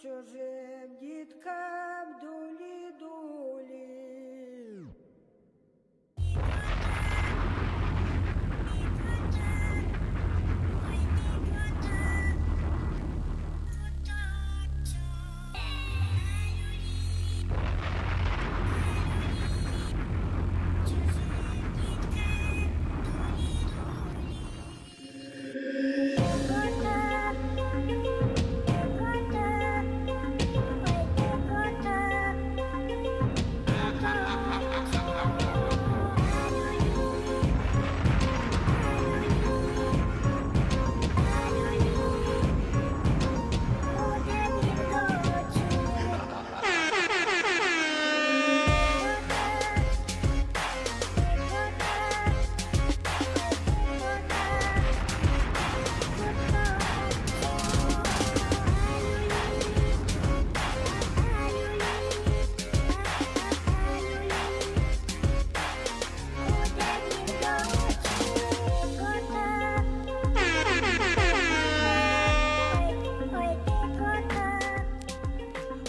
чужим діткам дулі-дулі.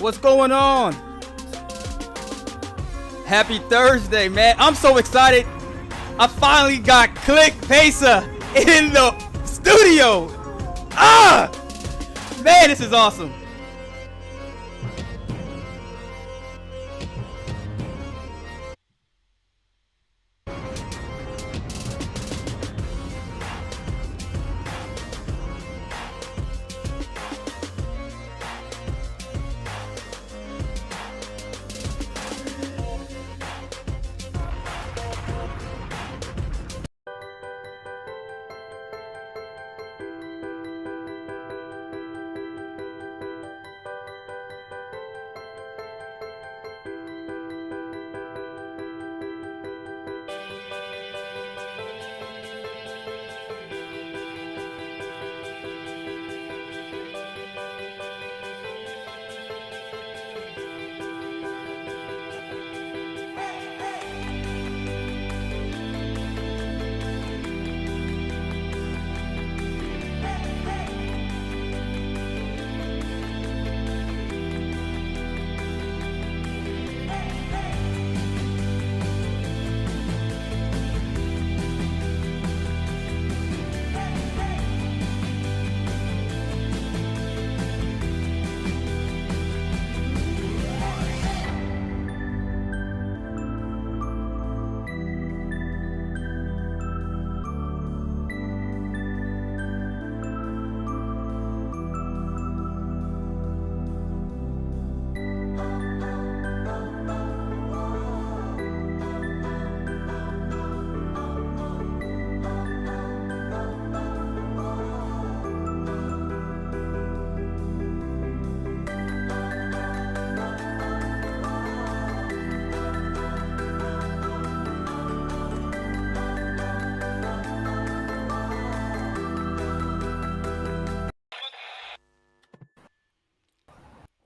What's going on? Happy Thursday, man. I'm so excited. I finally got ClickPesa in the studio. Man, this is awesome.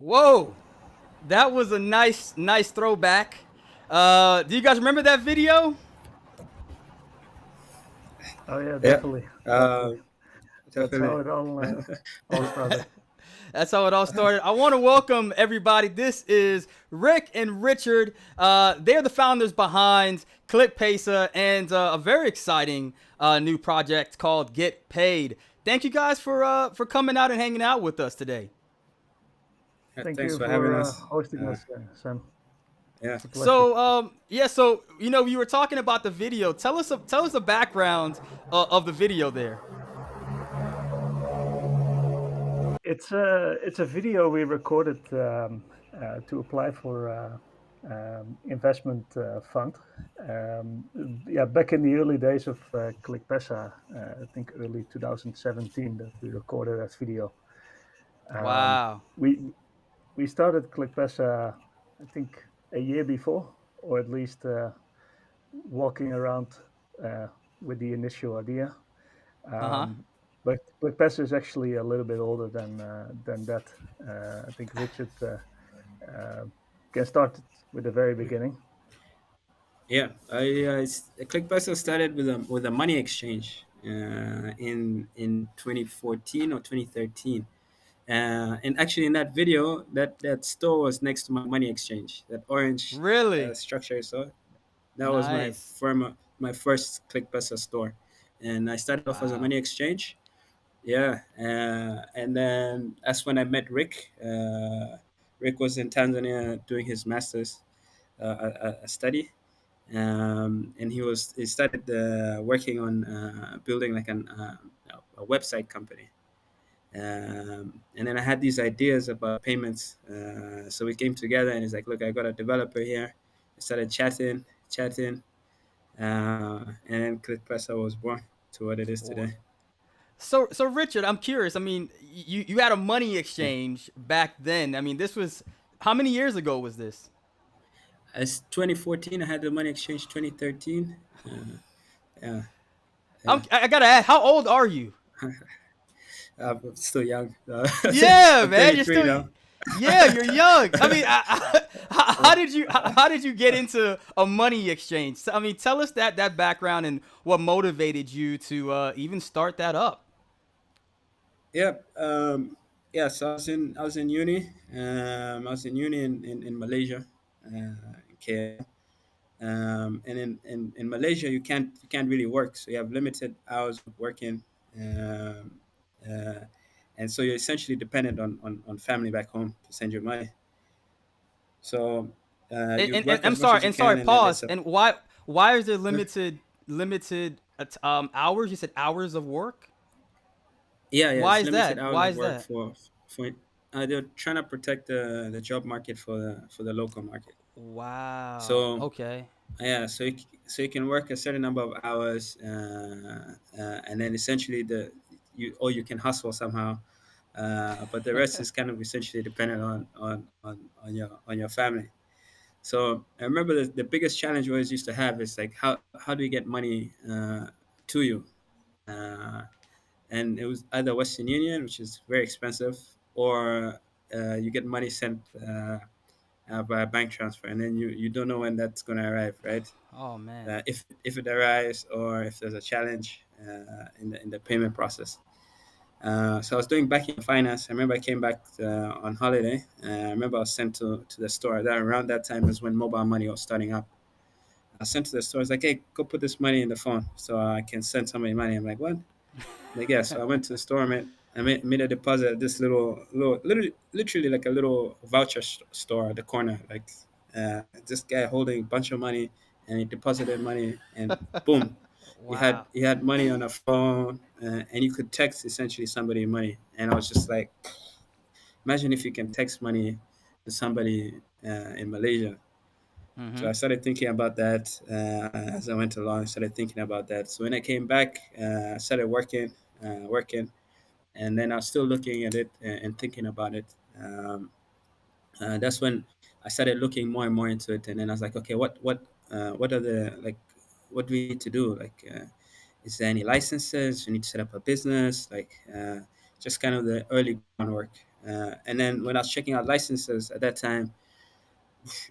Whoa, that was a nice throwback. Do you guys remember that video? Oh yeah, definitely. Definitely. That's how it all started. That's how it all started. I want to welcome everybody. This is Rick and Richard. They're the founders behind ClickPesa and a very exciting new project called Get Paid. Thank you guys for coming out and hanging out with us today. Thanks Thanks you for having us. hosting us, Sam. Yeah. It's a pleasure. So you were talking about the video. Tell us the background of the video there. It's a video we recorded to apply for investment fund. Back in the early days of ClickPesa, I think early 2017, that we recorded that video. Wow. We started ClickPesa, I think, a year before, or at least walking around with the initial idea. But ClickPesa is actually a little bit older than that. I think Richard can start with the very beginning. Yeah. ClickPesa started with a money exchange in 2014 or 2013. And actually, in that video, that store was next to my money exchange. That orange Really? structure you saw, that was Nice. my first ClickPesa store, and I started off as a Wow. money exchange. Yeah, and then that's when I met Rick. Rick was in Tanzania doing his master's a study, and he started working on building like a website company. And then I had these ideas about payments. So we came together, and he's like, "Look, I got a developer here." I started chatting, and then ClickPesa was born to what it is today. So Richard, I'm curious. I mean, you had a money Yeah. exchange back then. I mean, this was how many years ago was this? As 2014, I had the money exchange. 2013, yeah, I'm, yeah. I gotta ask, how old are you? I'm still young. Yeah, I'm man, you're 33 still. now. Yeah, you're young. I mean, how did you get into a money exchange? I mean, tell us that background and what motivated you to even start that up. Yeah, yeah. So I was in uni. I was in uni in Malaysia, in KL. And in Malaysia, you can't really work, so you have limited hours of working, um, uh, and so you're essentially dependent on family back home to send your money. So you And work I'm as much sorry, as you can, and then there's pause. a And why is there limited hours? You said hours of work. yeah, Why it's is limited that? hours Why of is work that? for they're trying to protect the job market for the local market. Wow. So Okay. yeah, so you can work a certain number of hours, and then essentially you can hustle somehow, but the rest is kind of essentially dependent on your family. So I remember the biggest challenge we always used to have is like how do we get money to you, uh, and it was either Western Union, which is very expensive, or you get money sent by bank transfer, and then you don't know when that's going to arrive, right? Oh man. If it arrives or if there's a challenge in the payment process. So I was doing banking and finance. I remember I came back on holiday. I remember I was sent to the store. That around that time is when mobile money was starting up. I was sent to the store. It's like, hey, go put this money in the phone so I can send somebody money. I'm like, what? Like, yeah. So I went to the store, man. Made a deposit at this literally like a little voucher store at the corner. Like this guy holding a bunch of money, and he deposited money, and boom, Wow. he had money on a phone, and you could text essentially somebody money. And I was just like, imagine if you can text money to somebody in Malaysia. So Mm-hmm. I started thinking about that as I went along. I started thinking about that. So when I came back, I started working, and then I was still looking at it and thinking about it. That's when I started looking more and more into it, and then I was like, okay, what are the like, what do we need to do? Like, is there any licenses? We need to set up a business, like just kind of the early groundwork. And then when I was checking out licenses at that time,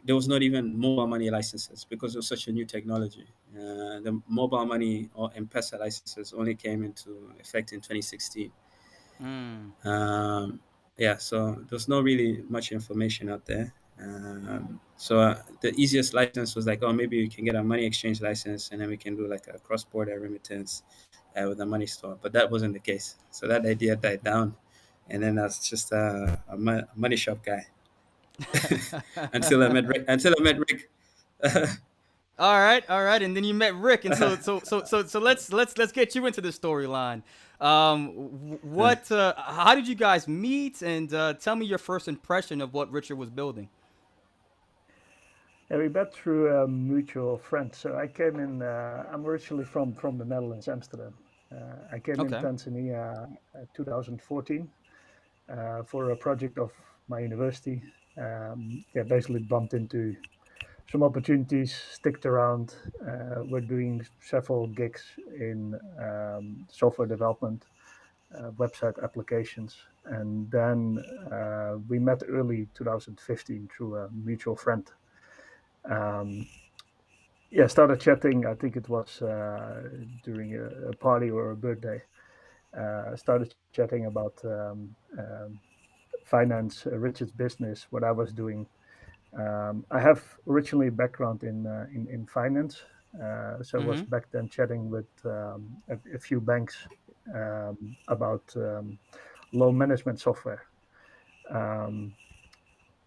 there was not even mobile money licenses because it was such a new technology. The mobile money or M-Pesa licenses only came into effect in 2016. Mm. Um, yeah, so there's no really much information out there. So the easiest license was like, oh, maybe we can get a money exchange license, and then we can do like a cross-border remittance with a money store. But that wasn't the case. So that idea died down, and then I was just a money shop guy until I met Rick. Until I met Rick. All right, and then you met Rick, and so let's get you into the storyline. What? How did you guys meet? And tell me your first impression of what Richard was building. Yeah, we met through a mutual friend. So I came in. I'm originally from the Netherlands, Amsterdam. I came in Okay. Tanzania 2014 for a project of my university. Yeah, basically bumped into some opportunities, sticked around. We're doing several gigs in software development, website applications, and then we met early 2015 through a mutual friend. Um, yeah, started chatting. I think it was during a party or a birthday. Started chatting about finance Richard's business, what I was doing. I have originally background in finance, so I was Mm-hmm. back then chatting with a few banks about loan management software. Um,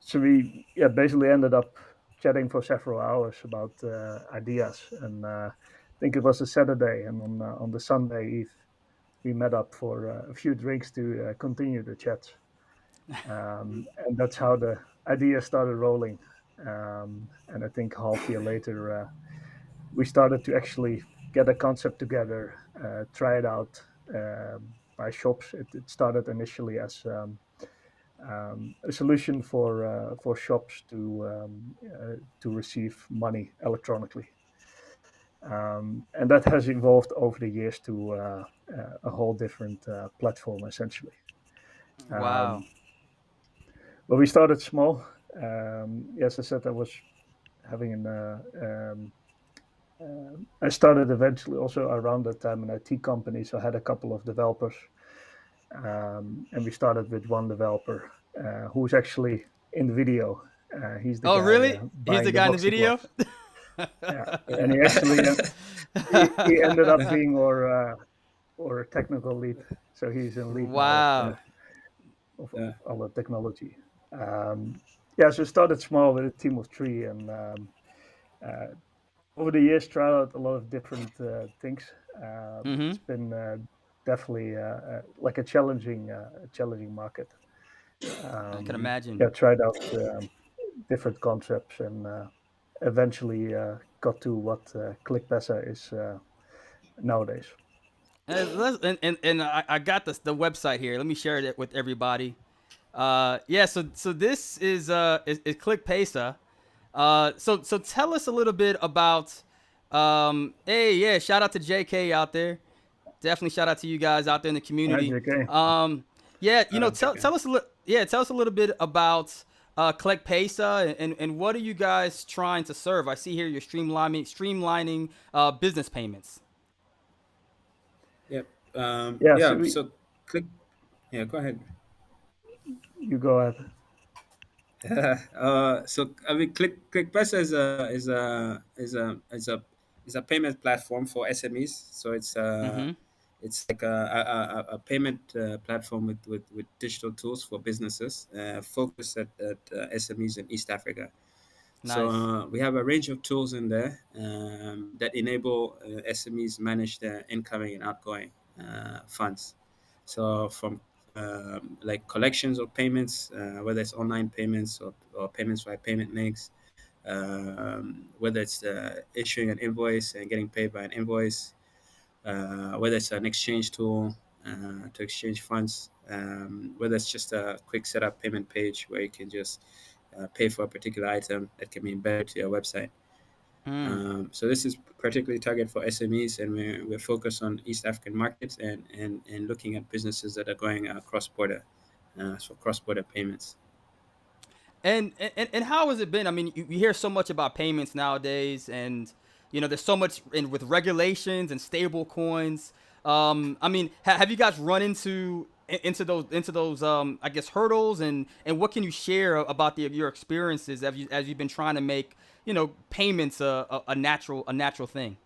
so we basically ended up chatting for several hours about ideas, and I think it was a Saturday, and on the Sunday eve we met up for a few drinks to continue the chat, and that's how the idea started rolling. And I think half year later, we started to actually get a concept together, try it out by shops. It started initially as a solution for shops to receive money electronically, and that has evolved over the years to a whole different platform essentially. Wow. Um, but we started small. As I said, I was having I started eventually also around that time an IT company, so I had a couple of developers, and we started with one developer who's actually in the video. He's the Oh, guy really? He's the buying the guy in the boxing video? gloves. Yeah, and he actually he ended up being our technical lead. So he's in lead now Wow. of all the technology. Um, so it started small with a team of three, and uh, over the years tried out a lot of different things. Mm-hmm. It's been definitely like a challenging market. I can Um, imagine. Tried out different concepts, and eventually got to what ClickPesa is nowadays. And I got the website here. Let me share it with everybody. Yeah, so this is ClickPesa. So tell us a little bit about hey, yeah, shout out to JK out there. Definitely shout out to you guys out there in the Hi, community. JK. Yeah, Okay. tell us tell us a little bit about ClickPesa and what are you guys trying to serve? I see here you're streamlining business payments. Yep. Yeah, so Yeah. So click. Yeah. Go ahead. you go ahead. So I mean, ClickPesa is a payment platform for SMEs. So Mm-hmm. it's like a payment platform with digital tools for businesses focused at SMEs in East Africa. So Nice. we have a range of tools in there that enable SMEs manage their incoming and outgoing funds. So from like collections of payments, whether it's online payments or payments via payment links, whether it's issuing an invoice and getting paid by an invoice, whether it's an exchange tool to exchange funds, whether it's just a quick setup payment page where you can just pay for a particular item that can be embedded to your website. Hmm. So this is particularly targeted for SMEs, and we're focused on East African markets and looking at businesses that are going cross border, so cross border payments. And how has it been? I mean, you hear so much about payments nowadays, and there's so much in with regulations and stable coins. I mean, have you guys run into those I guess hurdles, and what can you share about your experiences as you've been trying to make payments a natural thing?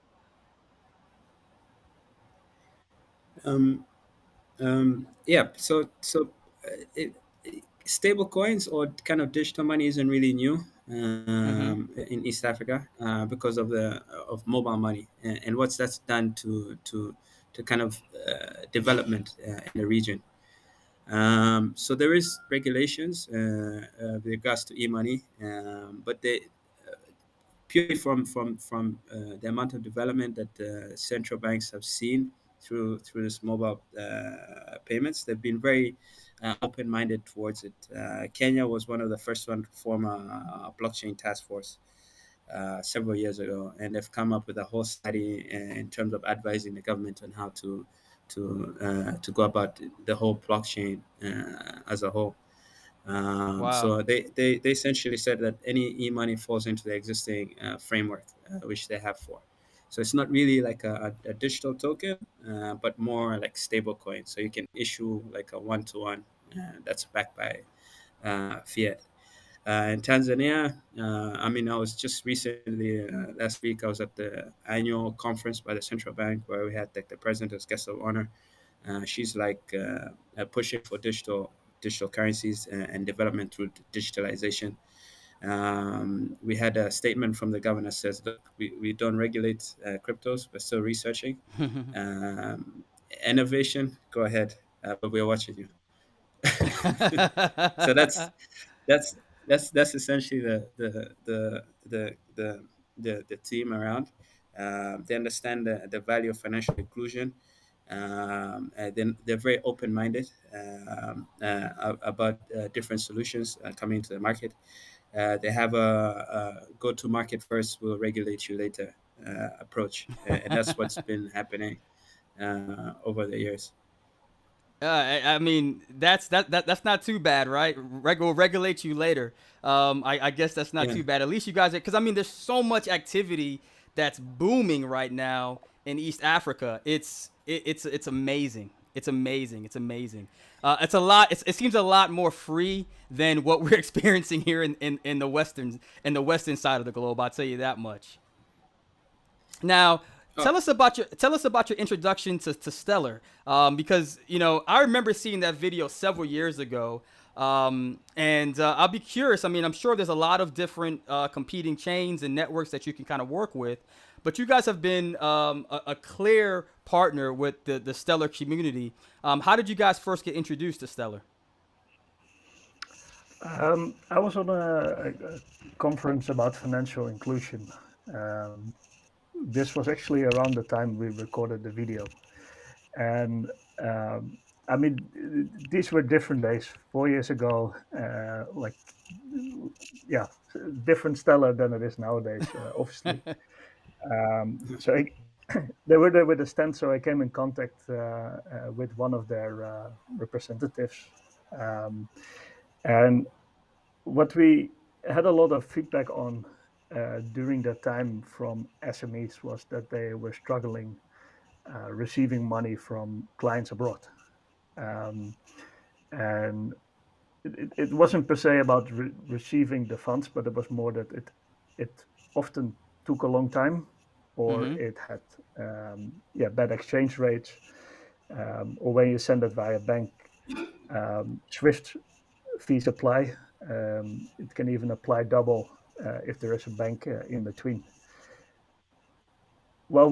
Um, yeah. It, stable coins or kind of digital money isn't really new Mm-hmm. in East Africa because of mobile money and what's that's done to kind of development in the region. So there is regulations with regards to e-money, but they purely from the amount of development that the central banks have seen through this mobile payments. They've been very open-minded towards it. Kenya was one of the first one to form a blockchain task force several years ago, and they've come up with a whole study in terms of advising the government on how to go about the whole blockchain as a whole. Wow. So they essentially said that any e-money falls into the existing framework, which they have for. So it's not really like a digital token, but more like stable coin. So you can issue like a one-to-one that's backed fiat. In Tanzania, I was just recently, last week, I was at the annual conference by the central bank where we had like the president as guest of honor. She's pushing for digital currencies and development through digitalization. We had a statement from the governor says, look, we don't regulate cryptos, we're still researching. Innovation, go ahead, but we're watching you. So that's that's essentially the team around. They understand the value of financial inclusion. And then they're very open-minded about different solutions coming into the market. They have a go-to-market first, we'll regulate you later approach, and that's what's been happening over the years. I mean, that's not too bad, right? We'll regulate you later. I guess that's not Yeah. too bad. At least you guys, because I mean, there's so much activity that's booming right now in East Africa. It's amazing. It's amazing. It's amazing. It's a lot. It seems a lot more free than what we're experiencing here in the western side of the globe. I'll tell you that much. Now, Oh, tell us about your introduction to Stellar, because I remember seeing that video several years ago, and I'll be curious. I mean, I'm sure there's a lot of different competing chains and networks that you can kind of work with, but you guys have been a clear partner with the Stellar community. How did you guys first get introduced to Stellar? I was on a conference about financial inclusion. Um, this was actually around the time we recorded the video. And um, I mean, these were different days. 4 years ago, yeah, different Stellar than it is nowadays, obviously. So they were there with a stand, so I came in contact with one of their representatives. Um, and what we had a lot of feedback on during that time from SMEs was that they were struggling receiving money from clients abroad. Um, and it wasn't per se about receiving the funds, but it was more that it often took a long time, or Mm-hmm. it had bad exchange rates, or when you send it via bank, Swift fees apply. It can even apply double if there is a bank in between. While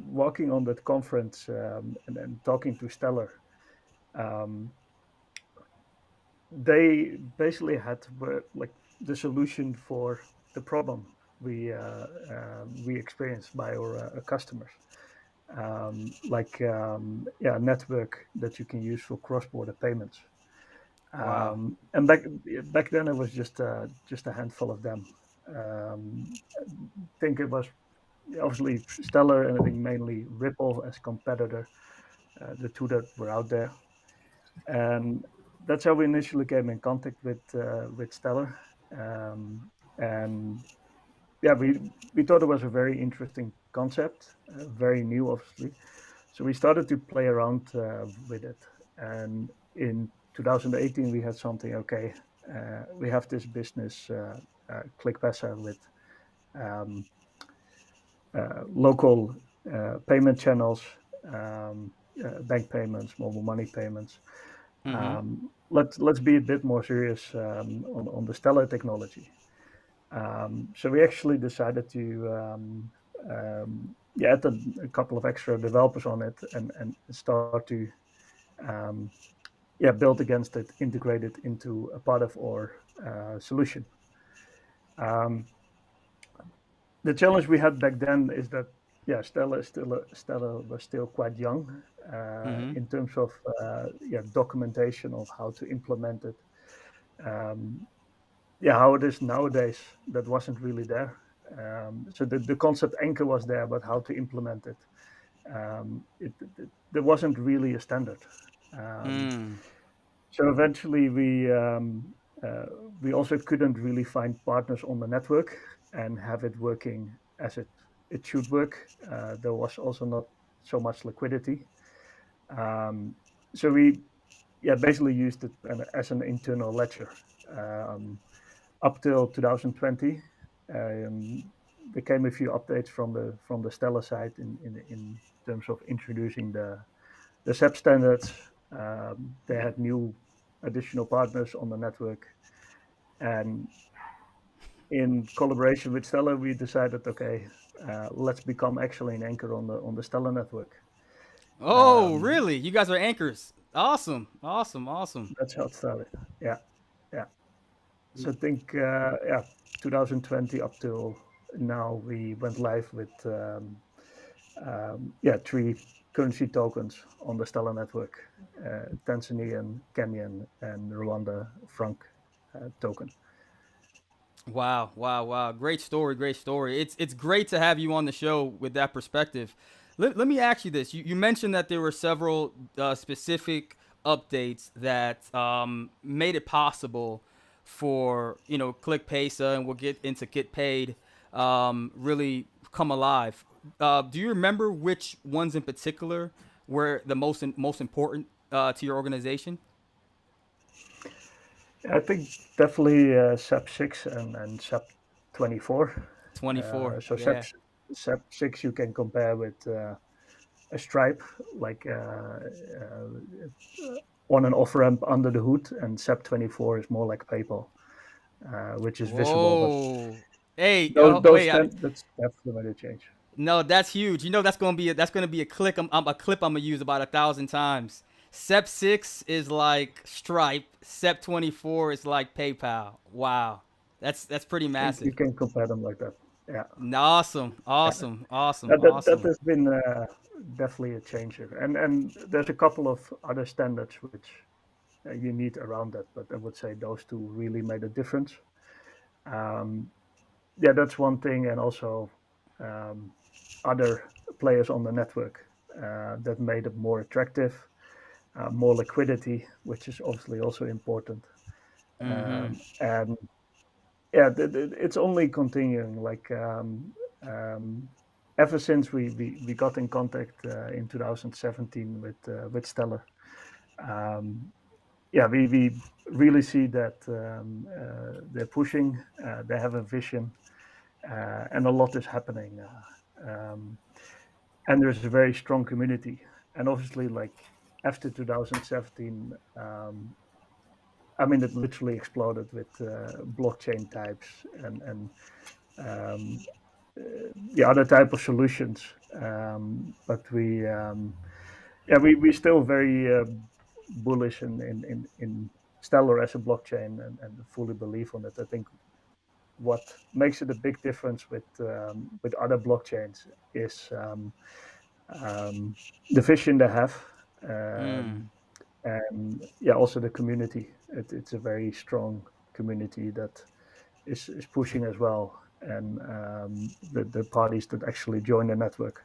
walking on that conference and talking to Stellar, um, they basically had like the solution for the problem we experienced by our customers, a network that you can use for cross-border payments. Wow. And back then it was just a handful of them. I think it was obviously Stellar and I think mainly Ripple as competitor, the two that were out there. And that's how we initially came in contact with Stellar. And yeah, we thought it was a very interesting concept, very new, obviously. So we started to play around with it. And in 2018, we had something. Okay, we have this business, ClickPesa, with um, local payment channels, bank payments, mobile money payments. Mm-hmm. Let's be a bit more serious on the Stellar technology. So we actually decided to add a couple of extra developers on it and start to build against it, integrate it into a part of our solution. Um, the challenge we had back then is that Stellar was still quite young Mm-hmm. in terms of documentation of how to implement it. Um, how it is nowadays, that wasn't really there. So the concept anchor was there, but how to implement it, there wasn't really a standard. Um, Mm. so eventually uh, we also couldn't really find partners on the network and have it working as it should work. There was also not so much liquidity. Um, so basically used it as an internal ledger up till 2020. There came a few updates from the Stellar side in terms of introducing the SEP standards. They had new additional partners on the network, and in collaboration with Stellar, we decided, okay, let's become actually an anchor on the Stellar network. Oh, really? You guys are anchors. Awesome, awesome, awesome. That's how it started. Yeah, yeah. So I think 2020 up till now, we went live with 3 currency tokens on the Stellar network: Tanzanian, Kenyan, and Rwanda franc token. Wow, wow, wow. Great story, great story. It's great to have you on the show with that perspective. Let me ask you this. You mentioned that there were several specific updates that made it possible for, ClickPesa, and we'll get into GetPaid, really come alive. Do you remember which ones in particular were the most important to your organization? I think definitely SEP 6 and SEP 24. 24. So Yeah. SEP 6 you can compare with a Stripe, like on an off ramp under the hood, and SEP 24 is more like PayPal, which is visible. But Whoa. Hey, those wait. that's definitely where they change. No, that's huge. That's gonna be a clip. A clip I'm gonna use about 1,000 times. Sep 6 is like Stripe. Sep 24 is like PayPal. Wow, that's pretty I think you massive. can compare them like that. Yeah, Awesome, yeah. awesome, awesome, That awesome. has been definitely a changer, and there's a couple of other standards which you need around that, but I would say those two really made a difference. Um, that's one thing, and also um, other players on the network that made it more attractive, more liquidity, which is obviously also important. Mm-hmm. And yeah, it's only continuing. Like ever since we got in contact in 2017 with Stellar, um, we really see that they're pushing, they have a vision, and a lot is happening. And there's a very strong community. And obviously, like after 2017, I mean, it literally exploded with blockchain types and um, the other type of solutions. But we still very bullish in Stellar as a blockchain and fully believe on it. I think what makes it a big difference with other blockchains is the vision they have, Mm. and also the community. It's a very strong community that is pushing as well, and the parties that actually join the network.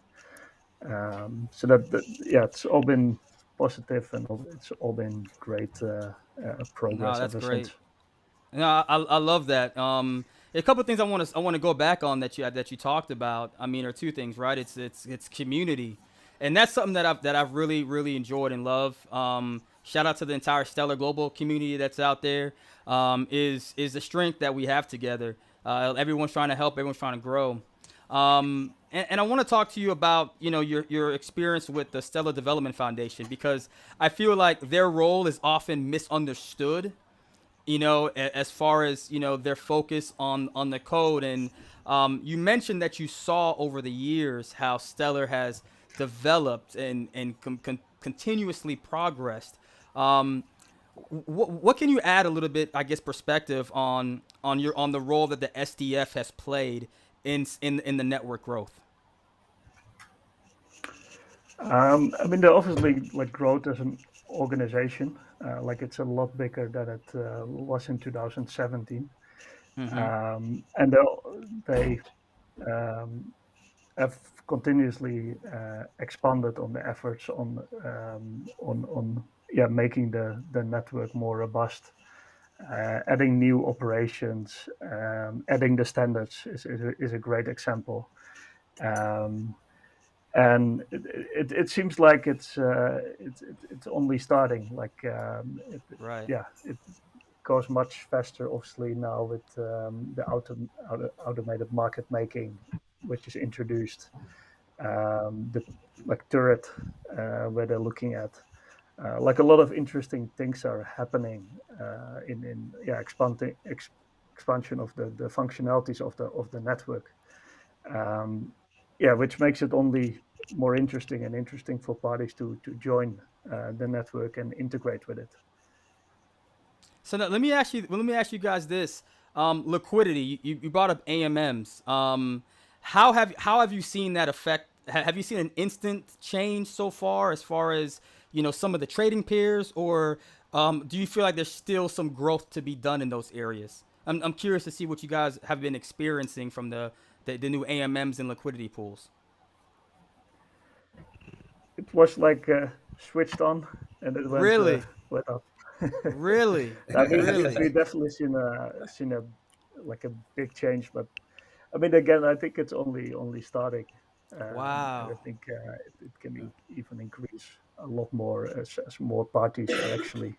So it's all been positive, and it's all been great No, progress that's ever since. great. No, I love that. A couple of things I want to go back on that you talked about. I mean, are two things, right? It's community, and that's something that I've really really enjoyed and love. Shout out to the entire Stellar Global community that's out there. Is the strength that we have together. Everyone's trying to help. Everyone's trying to grow. And I want to talk to you about your experience with the Stellar Development Foundation, because I feel like their role is often misunderstood, as far as their focus on the code. And you mentioned that you saw over the years how Stellar has developed and continuously progressed. um, what can you add a little bit, I guess, perspective on the role that the SDF has played in the network growth? I mean, they're obviously like growth as an organization. Like it's a lot bigger than it was in 2017, Mm-hmm. and they um, have continuously expanded on the efforts on making the network more robust, adding new operations, adding the standards is a great example. Um, and it seems like it's only starting. Like Right. yeah, it goes much faster, obviously now with the automated market making, which is introduced. The like turret where they're looking at. Like a lot of interesting things are happening in yeah expansion of the functionalities of the network. Um, yeah, which makes it only more interesting for parties to join the network and integrate with it. So now, let me ask you guys this. Liquidity. You brought up AMMs. How have you seen that affect? Have you seen an instant change so far as some of the trading peers, or do you feel like there's still some growth to be done in those areas? I'm curious to see what you guys have been experiencing from the new AMMs and liquidity pools. It was like switched on and it Really, went up. really, I mean, really. we definitely seen a like a big change, but I mean, again, I think it's only starting, and I Wow. think it can even increase a lot more as more parties are actually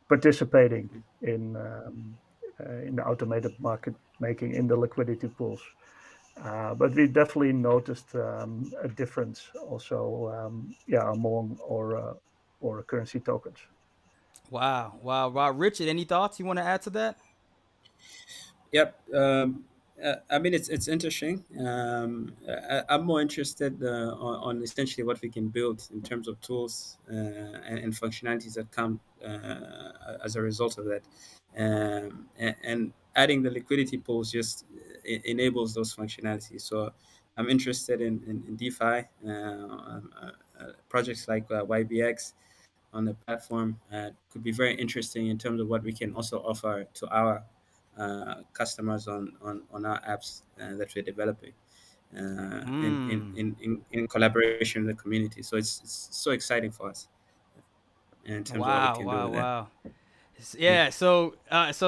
participating in the automated market making in the liquidity pools. But we definitely noticed a difference also, yeah, among or currency tokens. Wow. Wow. Wow. Richard, any thoughts you want to add to that? Yep. I mean, it's interesting. I'm more interested on essentially what we can build in terms of tools and functionalities that come as a result of that. And adding the liquidity pools just enables those functionalities. So I'm interested in DeFi, projects like YBX on the platform could be very interesting in terms of what we can also offer to our customers on our apps that we're developing Hmm. in collaboration with the community. So it's so exciting for us in terms of what we Wow. can do Wow. with that. Wow. Yeah. Yeah. So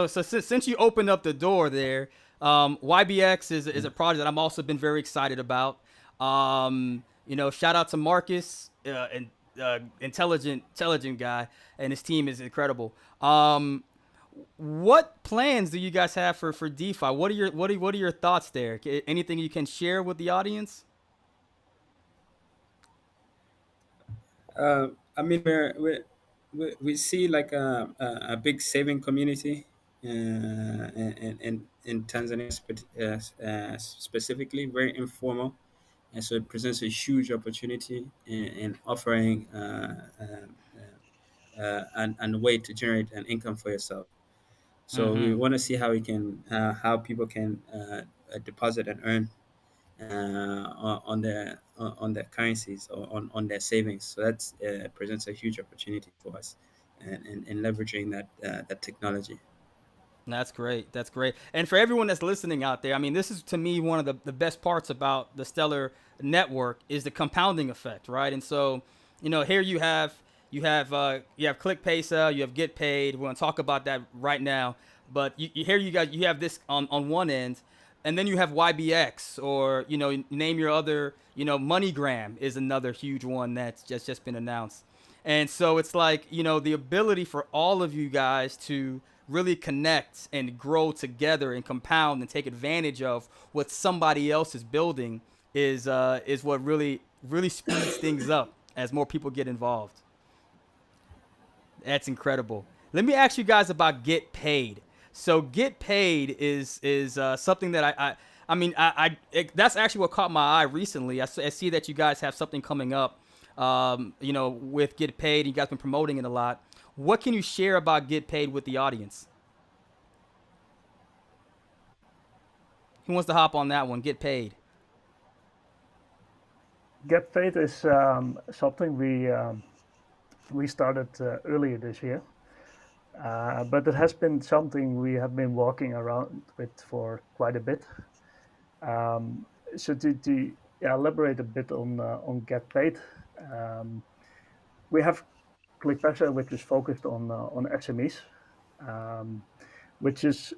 since you opened up the door there, YBX is a project that I'm also been very excited about. Shout out to Marcus, and intelligent guy, and his team is incredible. What plans do you guys have for DeFi? What are your thoughts there? Anything you can share with the audience? I mean, we see like a big saving community in Tanzania specifically, very informal. And so it presents a huge opportunity in offering and a way to generate an income for yourself. So we Mm-hmm. want to see how we can how people can deposit and earn on their currencies or on their savings. So that presents a huge opportunity for us, and in leveraging that technology. That's great. That's great. And for everyone that's listening out there, I mean, this is to me one of the best parts about the Stellar network is the compounding effect, right? And so, here you have ClickPesa, you have Get Paid. We're gonna talk about that right now. But here you have this on one end, and then you have YBX, or name your other, MoneyGram is another huge one that's just been announced. And so it's like, the ability for all of you guys to really connect and grow together and compound and take advantage of what somebody else is building is what really speeds things up as more people get involved. That's incredible. Let me ask you guys about Get Paid. So Get Paid is something that I mean that's actually what caught my eye recently. I see that you guys have something coming up, with Get Paid. You guys been promoting it a lot. What can you share about Get Paid with the audience? Who wants to hop on that one? Get Paid. GetPaid is something we started earlier this year, but it has been something we have been walking around with for quite a bit. So to yeah, elaborate a bit on GetPaid, um, we have ClickPesa, which is focused on SMEs, um, which is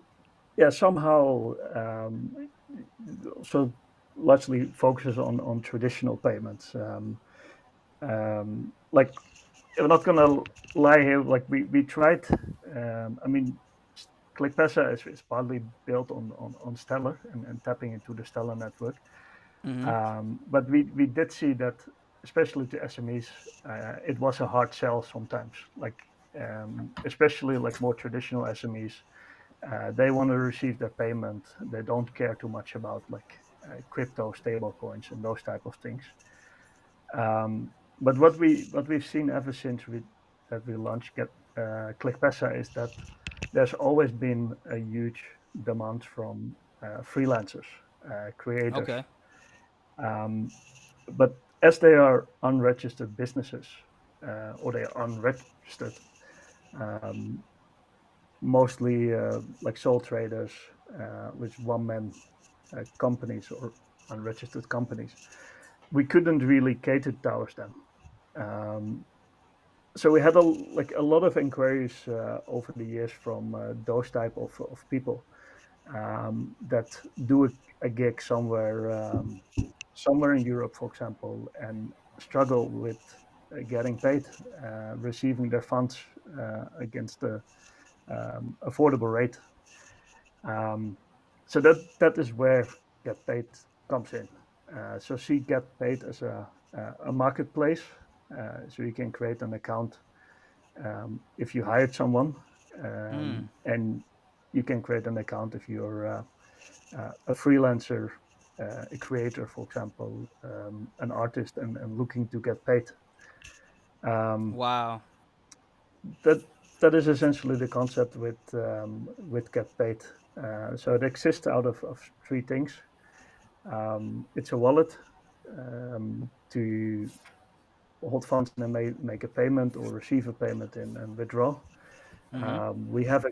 yeah somehow also largely focuses on traditional payments. Like, I'm not gonna lie here. Like, we tried. I mean, ClickPesa is partly built on Stellar and tapping into the Stellar network. But we did see that, especially to SMEs, it was a hard sell sometimes. Like, especially like more traditional SMEs, they want to receive their payment. They don't care too much about like crypto, stable coins, and those type of things. But what we've seen ever since we launched Get ClickPesa is that there's always been a huge demand from freelancers, creators. Okay. Um, but as they are unregistered businesses, or they are unregistered, um, mostly like sole traders, with one-man companies or unregistered companies, we couldn't really cater towards them. Um, so we had a lot of inquiries over the years from those type of people that do a gig somewhere in Europe, for example, and struggle with getting paid, receiving their funds against the affordable rate. Um, so that is where GetPaid comes in. So see GetPaid as a marketplace. So you can create an account if you hired someone, and you can create an account if you're a freelancer, a creator, for example, an artist, and looking to get paid. Um, Wow. that that is essentially the concept with Get Paid. So it exists out of three things. It's a wallet to hold funds and then make a payment or receive a payment and withdraw. We have a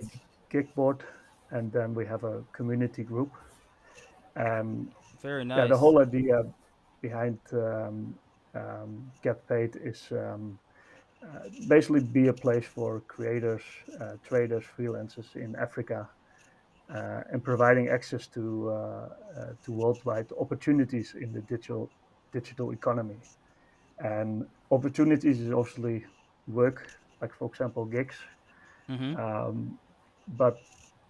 gig board, and then we have a community group. Um, Very yeah, the nice. whole idea behind Get Paid is basically be a place for creators, traders, freelancers in Africa, and providing access to worldwide opportunities in the digital economy. And opportunities is obviously work, like for example gigs, um, but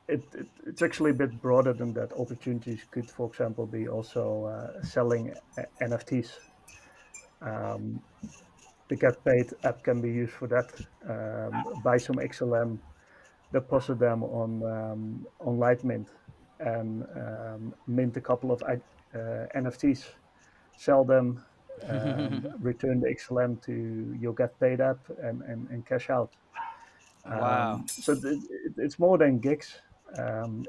it's actually a bit broader than that. Opportunities could, for example, be also selling NFTs. Um, the Get Paid app can be used for that. Buy some XLM, deposit them on Lightmint, and mint a couple of NFTs, sell them, return the XLM to your Get Paid app, and cash out. Wow. So it's more than gigs.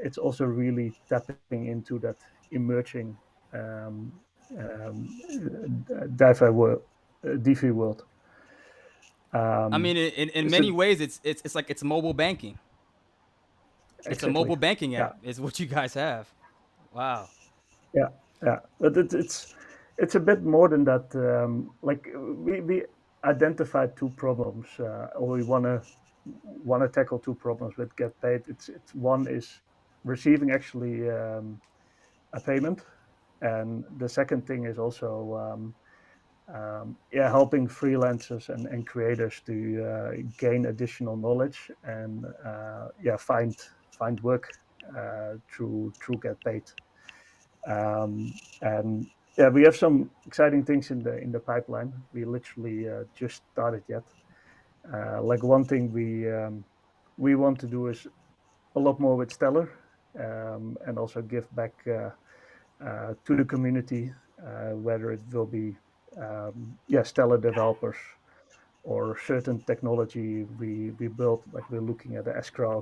It's also really tapping into that emerging um, um, DeFi world. I Um, mean, in so many ways, it's like it's mobile banking. It's a exactly, mobile banking yeah, app. Is what you guys have. Wow. yeah, yeah. But it's a bit more than that. Like we identified two problems, or we wanna tackle two problems with Get Paid. It's one is receiving actually a payment, and the second thing is also yeah, helping freelancers and creators to gain additional knowledge and yeah, find work through Get Paid. And yeah, we have some exciting things in the pipeline. We literally just started yet. Like one thing we want to do is a lot more with Stellar, and also give back to the community, whether it will be yeah, Stellar developers or certain technology we built. Like we're looking at the escrow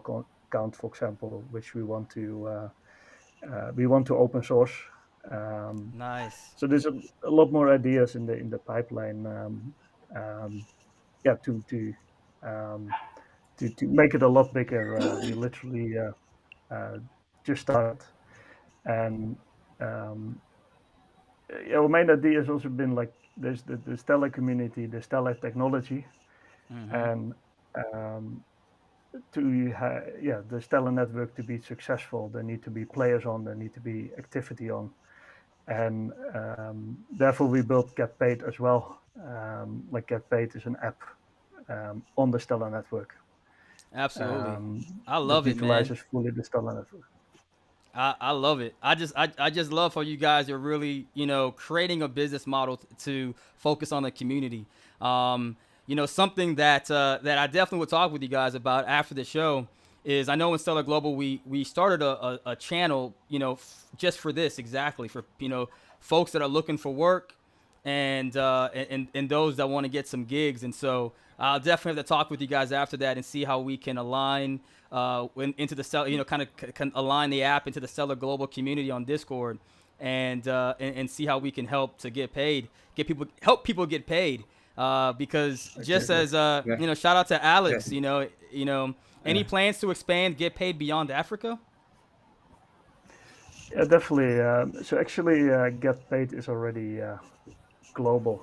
account, for example, which we want to open source. Um, Nice. so there's a lot more ideas in the pipeline. Um, yeah, um, to make it a lot bigger. We literally just started, and um, yeah, our main idea has also been like there's the Stellar community, the Stellar technology, and um, yeah, the Stellar network to be successful, there need to be players on, there need to be activity on, And therefore we built GetPaid as well. Like GetPaid is an app on the Stellar network Absolutely. um, I that love it, man. utilizes fully the Stellar network. I love it. I just love how you guys are really, creating a business model to focus on the community. Something that that I definitely would talk with you guys about after the show is I know in Stellar Global we started a channel, just for this exactly for folks that are looking for work and those that want to get some gigs. And so I'll definitely have to talk with you guys after that and see how we can align into the Stellar, kind of can align the app into the Stellar Global community on Discord, and see how we can help to help people get paid. Because just Okay. as Yeah. shout out to Yeah. Alex, any Yeah. plans to expand Get Paid beyond Africa? Yeah, definitely. So actually, GetPaid is already global.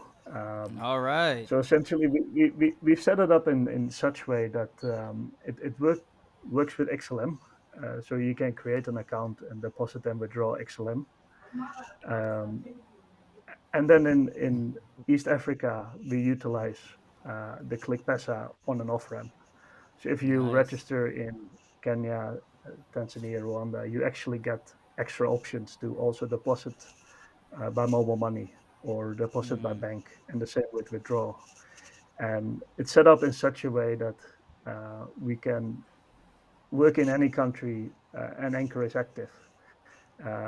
All right. So essentially, we've set it up in such way that it works with XLM. So you can create an account and deposit and withdraw XLM. Um, and then in East Africa, we utilize the ClickPesa on and off ramp. So if you Nice. register in Kenya, Tanzania, Rwanda, you actually get extra options to also deposit by mobile money or deposit by bank, and the same with withdrawal. And it's set up in such a way that we can work in any country and Anchor is active.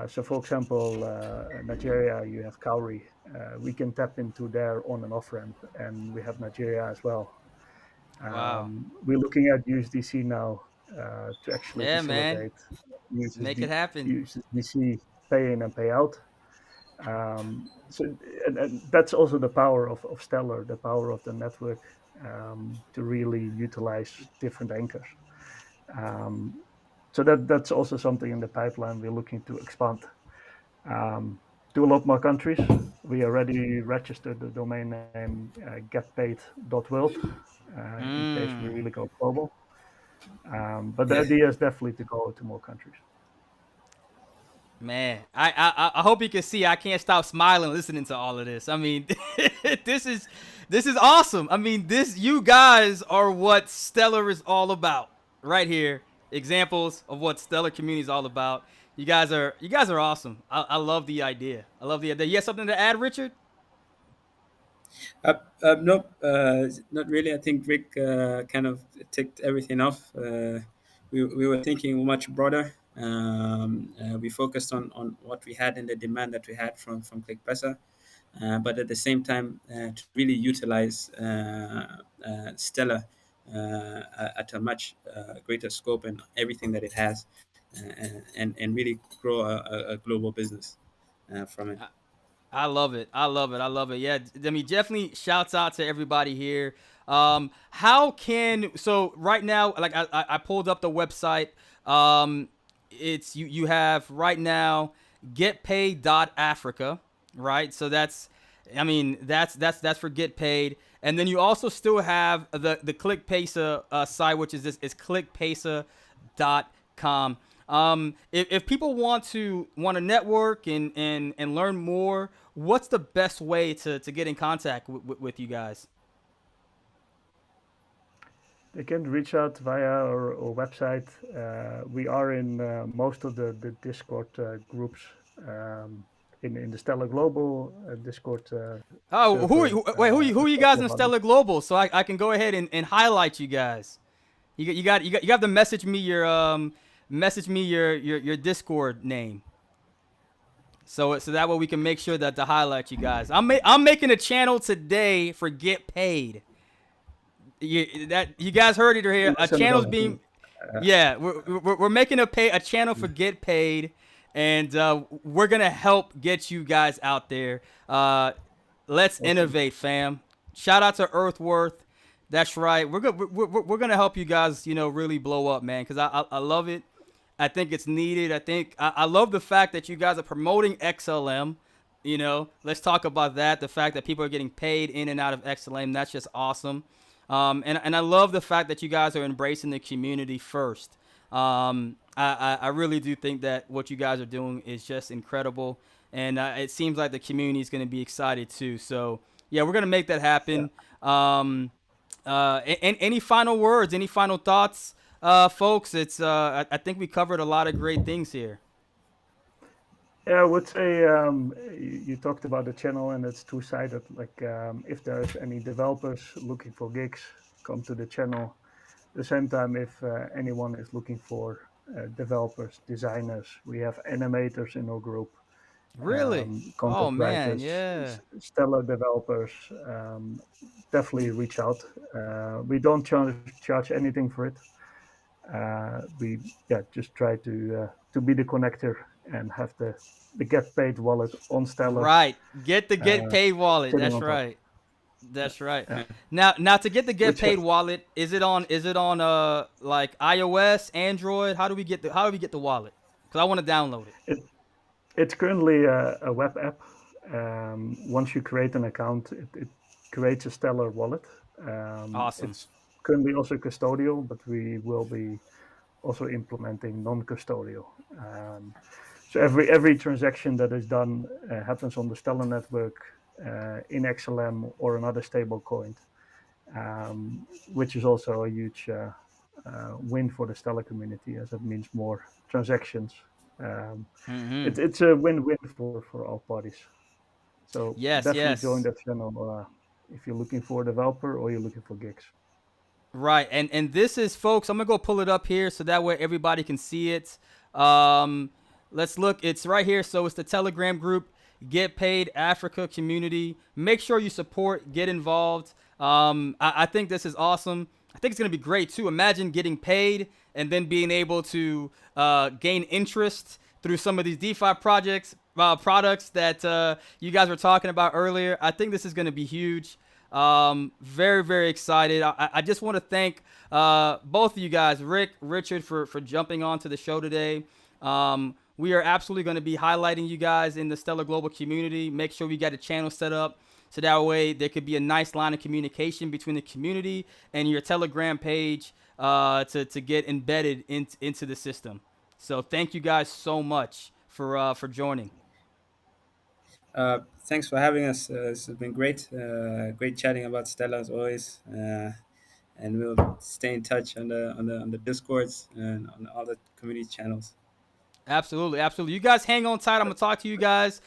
So, for example, Nigeria, you have Cowrie. We can tap into their on and off ramp, and we have Nigeria as well. Wow. We're looking at USDC now to actually Yeah, man. facilitate Make it happen. USDC pay in and pay out. So and that's also the power of Stellar, the power of the network to really utilize different anchors. Um, so that's also something in the pipeline we're looking to expand to a lot more countries. We already registered the domain name getpaid.world in case we really go global. But the Yeah. idea is definitely to go to more countries. Man, I hope you can see I can't stop smiling listening to all of this. I mean, this is awesome. I mean, you guys are what Stellar is all about right here. Examples of what Stellar community is all about. You guys are awesome. I love the idea. I love the idea. You have something to add, Richard? No, not really. I think Rick kind of ticked everything off. We were thinking much broader. We focused on what we had and the demand that we had from ClickPesa, but at the same time to really utilize Stellar at a much greater scope and everything that it has, and really grow a global business from it. I love it. I love it. I love it. Yeah, I mean, definitely shouts out to everybody here. So right now, like I pulled up the website. It's you have right now getpaid.africa, right? So that's for Get Paid. And then you also still have the ClickPesa site, which is clickpesa.com. If people want to network and learn more, what's the best way to get in contact with you guys? They can reach out via our website. We are in most of the Discord groups in the Stellar Global Discord. Oh, Server, who are a you guys couple in of others. Stellar Global? So I can go ahead and highlight you guys. You have to message me your Discord name. So that way we can make sure that to highlight you guys. I'm making a channel today for Get Paid. You guys heard it here. We'll A send it channel's over to you. being yeah. We're making a channel for Get Paid, and we're gonna help get you guys out there. Let's Awesome. innovate, fam. Shout out to Earthworth. That's right. We're gonna help you guys. Really blow up, man. Because I love it. I think it's needed. I love the fact that you guys are promoting XLM. Let's talk about that. The fact that people are getting paid in and out of XLM. That's just awesome. And I love the fact that you guys are embracing the community first. I really do think that what you guys are doing is just incredible. and it seems like the community is going to be excited too. So yeah, we're going to make that happen. Any final words, any final thoughts, folks? It's I think we covered a lot of great things here. Yeah, I would say you talked about the channel and it's two-sided. Like if there's any developers looking for gigs, come to the channel. At the same time, if anyone is looking for developers, designers, we have animators in our group, Really? Oh content man, writers, yeah. stellar developers. Definitely reach out. We don't charge anything for it. We just try to be the connector and have the Get Paid wallet on Stellar Right. Get the Get Paid wallet. sitting That's on top. right. That's right. Yeah. Now to get the Get Which Paid wallet, is it on like iOS, Android? How do we get the wallet? Cuz I want to download it. it's currently a web app. Once you create an account, it creates a Stellar wallet. Awesome. It's currently also custodial, but we will be also implementing non-custodial. So every transaction that is done happens on the Stellar network in XLM or another stable coin, which is also a huge win for the Stellar community, as it means more transactions. It's a win-win for all parties. So Yes, definitely yes. join that channel if you're looking for a developer or you're looking for gigs. Right, and this is, folks, I'm gonna go pull it up here so that way everybody can see it. Let's look. It's right here. So it's the Telegram group, Get Paid Africa community. Make sure you support, get involved. I think this is awesome. I think it's gonna be great too. Imagine getting paid and then being able to gain interest through some of these DeFi products that you guys were talking about earlier. I think this is gonna be huge. Very, very excited. I just want to thank both of you guys, Rick, Richard, for jumping onto the show today. We are absolutely going to be highlighting you guys in the Stellar Global community. Make sure we got a channel set up so that way there could be a nice line of communication between the community and your Telegram page to get embedded into the system. So thank you guys so much for joining. Thanks for having us. This has been great. Great chatting about Stella as always. And we'll stay in touch on the Discords and on all the community channels. Absolutely, absolutely. You guys hang on tight. I'm gonna talk to you guys.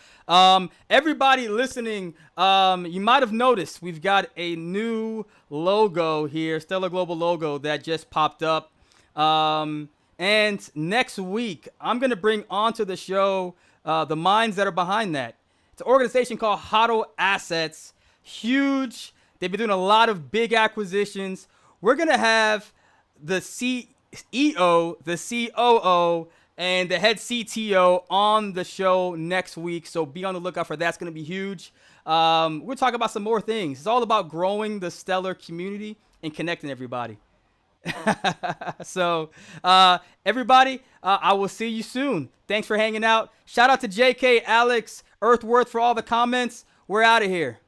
Everybody listening, you might have noticed we've got a new logo here, Stellar Global logo that just popped up. And next week, I'm gonna bring onto the show the minds that are behind that. It's an organization called Hodl Assets. Huge. They've been doing a lot of big acquisitions. We're gonna have the CEO, the COO, and the head CTO on the show next week. So be on the lookout for that. That's going to be huge. We'll talk about some more things. It's all about growing the Stellar community and connecting everybody. So everybody, I will see you soon. Thanks for hanging out. Shout out to JK, Alex, Earthworth for all the comments. We're out of here.